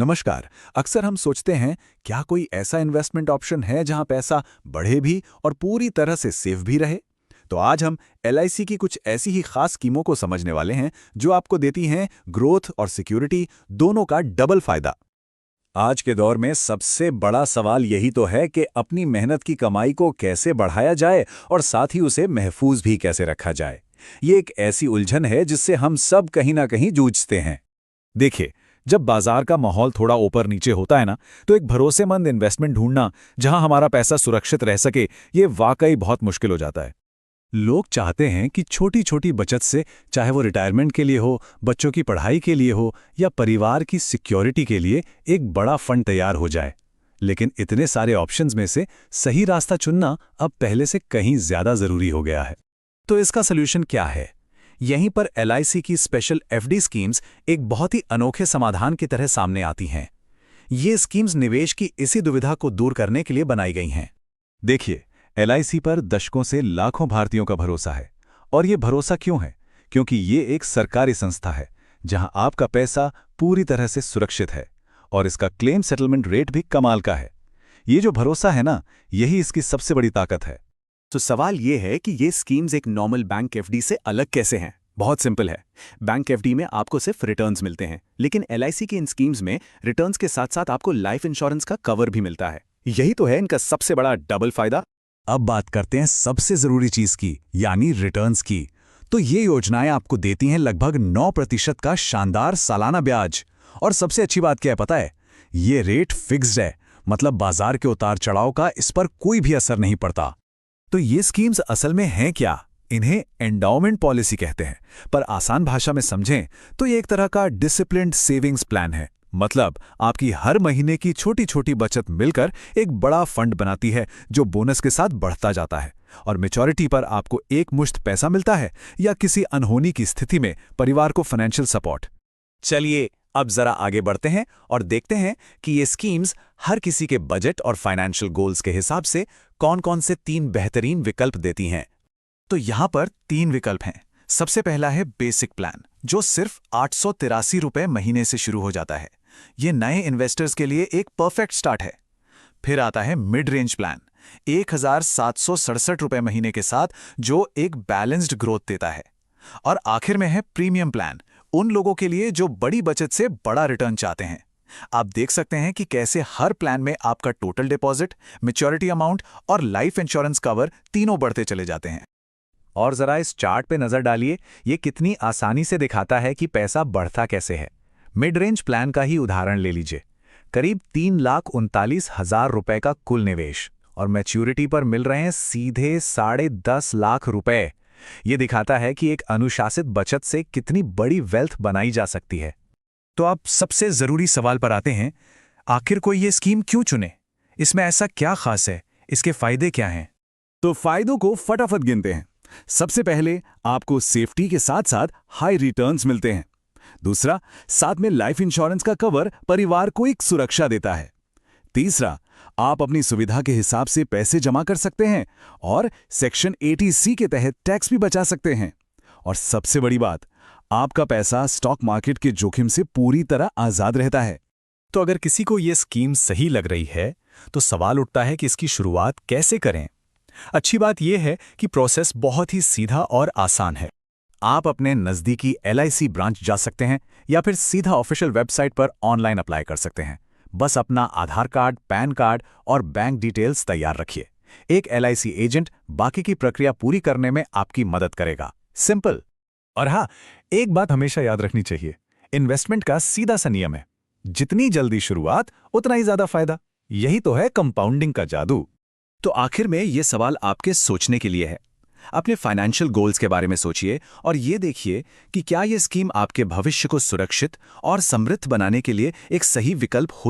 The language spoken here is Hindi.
नमस्कार। अक्सर हम सोचते हैं क्या कोई ऐसा इन्वेस्टमेंट ऑप्शन है जहां पैसा बढ़े भी और पूरी तरह से सेफ भी रहे। तो आज हम एलआईसी की कुछ ऐसी ही खास स्कीमों को समझने वाले हैं जो आपको देती हैं ग्रोथ और सिक्योरिटी दोनों का डबल फायदा। आज के दौर में सबसे बड़ा सवाल यही तो है कि अपनी मेहनत की कमाई को कैसे बढ़ाया जाए और साथ ही उसे महफूज भी कैसे रखा जाए। ये एक ऐसी उलझन है जिससे हम सब कहीं ना कहीं जूझते हैं। देखिए, जब बाजार का माहौल थोड़ा ऊपर नीचे होता है ना, तो एक भरोसेमंद इन्वेस्टमेंट ढूंढना जहां हमारा पैसा सुरक्षित रह सके, ये वाकई बहुत मुश्किल हो जाता है। लोग चाहते हैं कि छोटी छोटी बचत से, चाहे वो रिटायरमेंट के लिए हो, बच्चों की पढ़ाई के लिए हो या परिवार की सिक्योरिटी के लिए, एक बड़ा फंड तैयार हो जाए। लेकिन इतने सारे ऑप्शंस में से सही रास्ता चुनना अब पहले से कहीं ज्यादा जरूरी हो गया है। तो इसका सोल्यूशन क्या है? यहीं पर एलआईसी की स्पेशल एफडी स्कीम्स एक बहुत ही अनोखे समाधान की तरह सामने आती हैं। ये स्कीम्स निवेश की इसी दुविधा को दूर करने के लिए बनाई गई हैं। देखिए, एलआईसी पर दशकों से लाखों भारतीयों का भरोसा है। और ये भरोसा क्यों है? क्योंकि ये एक सरकारी संस्था है जहां आपका पैसा पूरी तरह से सुरक्षित है और इसका क्लेम सेटलमेंट रेट भी कमाल का है। ये जो भरोसा है ना, यही इसकी सबसे बड़ी ताकत है। तो सवाल ये है कि ये स्कीम्स एक नॉर्मल बैंक एफडी से अलग कैसे हैं? बहुत सिंपल है। बैंक एफडी में आपको सिर्फ रिटर्न्स मिलते हैं, लेकिन एलआईसी की इन स्कीम्स में रिटर्न्स के साथ साथ आपको लाइफ इंश्योरेंस का कवर भी मिलता है। यही तो है इनका सबसे बड़ा डबल फायदा। अब बात करते हैं सबसे जरूरी चीज की, यानी रिटर्न्स की। तो ये योजनाएं आपको देती हैं लगभग 9% का शानदार सालाना ब्याज। और सबसे अच्छी बात क्या है पता है? ये रेट फिक्स्ड है, मतलब बाजार के उतार चढ़ाव का इस पर कोई भी असर नहीं पड़ता। तो ये स्कीम्स असल में हैं क्या? इन्हें एंडाउमेंट पॉलिसी कहते हैं, पर आसान भाषा में समझें तो ये एक तरह का डिसिप्लिन्ड सेविंग्स प्लान है। मतलब आपकी हर महीने की छोटी छोटी बचत मिलकर एक बड़ा फंड बनाती है जो बोनस के साथ बढ़ता जाता है, और मैच्योरिटी पर आपको एक मुश्त पैसा मिलता है या किसी अनहोनी की स्थिति में परिवार को फाइनेंशियल सपोर्ट। चलिए अब जरा आगे बढ़ते हैं और देखते हैं कि ये स्कीम्स हर किसी के बजट और फाइनेंशियल गोल्स के हिसाब से कौन-कौन से 3 बेहतरीन विकल्प देती हैं। तो यहाँ पर 3 विकल्प हैं। सबसे पहला है बेसिक प्लान, जो सिर्फ 883 रुपए महीने से शुरू हो जाता है। ये नए इन्वेस्टर्स के लिए एक परफेक्ट स्टार्ट है। फिर आता है मिड रेंज प्लान, 1767 रुपए महीने के साथ, जो एक बैलेंस्ड ग्रोथ देता है। और आखिर में है प्रीमियम प्लान, उन लोगों के लिए जो बड़ी बचत से बड़ा रिटर्न चाहते हैं। आप देख सकते हैं कि कैसे हर प्लान में आपका टोटल डिपॉजिट, मैच्योरिटी अमाउंट और लाइफ इंश्योरेंस कवर तीनों बढ़ते चले जाते हैं। और जरा इस चार्ट पे नजर डालिए, ये कितनी आसानी से दिखाता है कि पैसा बढ़ता कैसे है। मिड रेंज प्लान का ही उदाहरण ले लीजिए। करीब 3,39,000 रुपए का कुल निवेश और मैच्योरिटी पर मिल रहे हैं सीधे 10.5 लाख रुपए। ये दिखाता है कि एक अनुशासित बचत से कितनी बड़ी वेल्थ बनाई जा सकती है। तो आप सबसे जरूरी सवाल पर आते हैं, आखिर कोई ये स्कीम क्यों चुने? इसमें ऐसा क्या खास है? इसके फायदे क्या हैं? तो फायदों को फटाफट गिनते हैं। सबसे पहले, आपको सेफ्टी के साथ साथ हाई रिटर्न्स मिलते हैं। दूसरा, साथ में लाइफ इंश्योरेंस का कवर परिवार को एक सुरक्षा देता है। तीसरा, आप अपनी सुविधा के हिसाब से पैसे जमा कर सकते हैं और सेक्शन 80C के तहत टैक्स भी बचा सकते हैं। और सबसे बड़ी बात, आपका पैसा स्टॉक मार्केट के जोखिम से पूरी तरह आजाद रहता है। तो अगर किसी को यह स्कीम सही लग रही है, तो सवाल उठता है कि इसकी शुरुआत कैसे करें। अच्छी बात यह है कि प्रोसेस बहुत ही सीधा और आसान है। आप अपने नज़दीकी एलआईसी ब्रांच जा सकते हैं या फिर सीधा ऑफिशियल वेबसाइट पर ऑनलाइन अप्लाई कर सकते हैं। बस अपना आधार कार्ड, पैन कार्ड और बैंक डिटेल्स तैयार रखिए। एक एलआईसी एजेंट बाकी की प्रक्रिया पूरी करने में आपकी मदद करेगा। सिंपल। और हाँ, एक बात हमेशा याद रखनी चाहिए, इन्वेस्टमेंट का सीधा सा नियम है, जितनी जल्दी शुरुआत उतना ही ज्यादा फायदा। यही तो है कंपाउंडिंग का जादू। तो आखिर में ये सवाल आपके सोचने के लिए है। अपने फाइनेंशियल गोल्स के बारे में सोचिए और ये देखिए कि क्या ये स्कीम आपके भविष्य को सुरक्षित और समृद्ध बनाने के लिए एक सही विकल्प हो